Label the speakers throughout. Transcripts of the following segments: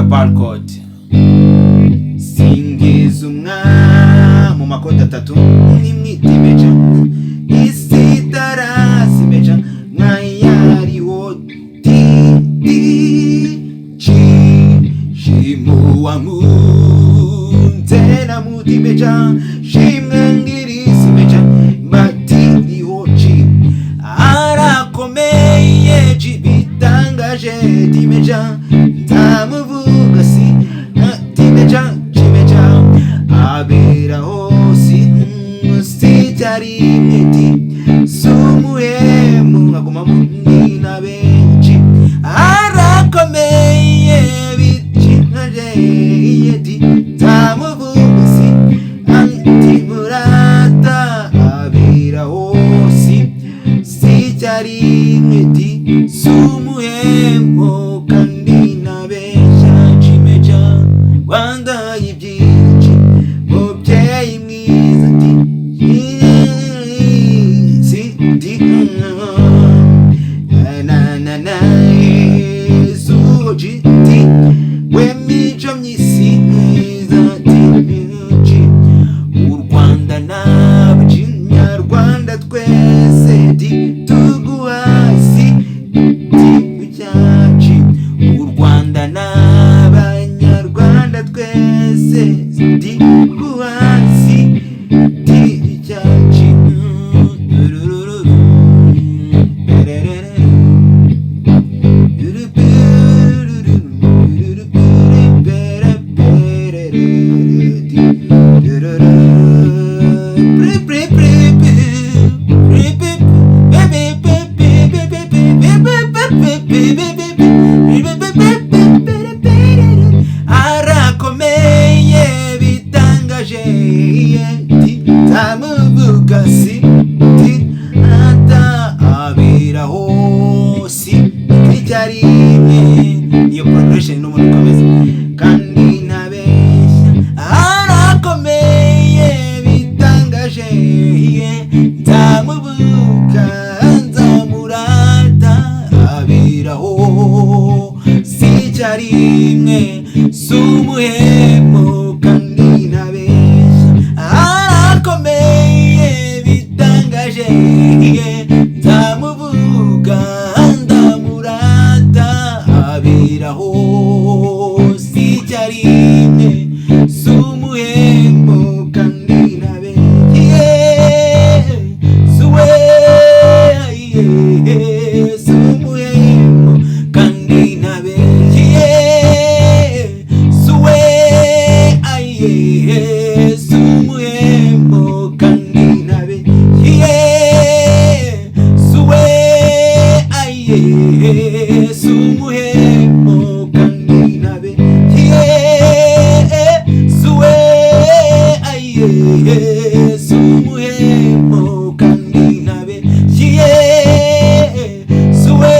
Speaker 1: major barcode singiza mu makode atatu ni mwiti meja isitara si meja mwayariho di chi shimu wangu tena muti meja shimwangiri si meja matiri hochi arakomeye jibitangaje di meja tamuvuga si timeja chimeja abera hosi sitari meti sumuye mungaguma munina benchi arakomeye bichinaje yeti tamuvuga si antimurata abera hosi sitari meti sumuye mukandina bencha chimeja wanda ibyinshi mubyeyi mwiza ati na suji ti wemico myisi mwiza ati u Rwanda n'Abanyarwanda twese tuguhasi cyaci u Rwanda n'Abanyarwanda twese tuguhasi cyaci arakomeye bitangaje tamuvuga si ata abera hosi icyari iyo progression n'umuntu ukomeza kandi ntabeshya arakomeye bitangaje tamuvuga nzamurata abera hosi icyarimwe sumuhemu kandi ntabeshya arakomeye bitangaje nzamuvuga ndamurata aberaho si icyarimwe sumuhemu kandi ntabeshya suwe sumuhemu kandi ntabeshya sumuhemu kandi ntabeshya suwe sumuhemu kandi ntabeshya suwe sumuhemu kandi ntabeshya suwe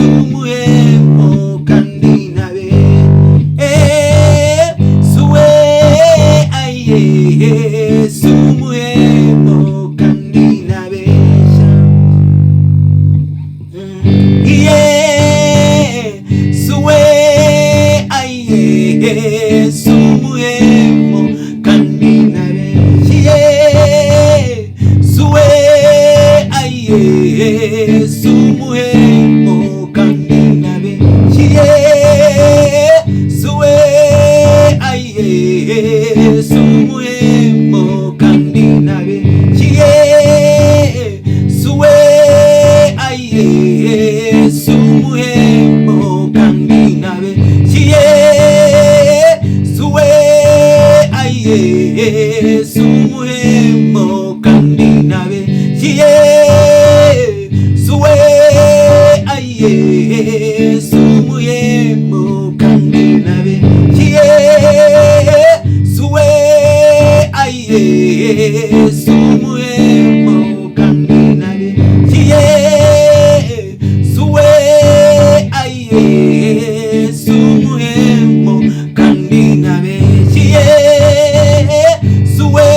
Speaker 1: sumuhemu kandi sumuhemu kandi ntabeshya suwe sumuhemu kandi ntabeshya suwe sumuhemu kandi ntabeshya suwe sumuhemu kandi ntabeshya suwe sumuhemu kandi ntabeshya suwe sumuhemu kandi ntabeshya suwe sumuhemu kandi ntabeshya suwe sumuhemu kandi ntabeshya suwe sumuhemu kandi ntabeshya suwe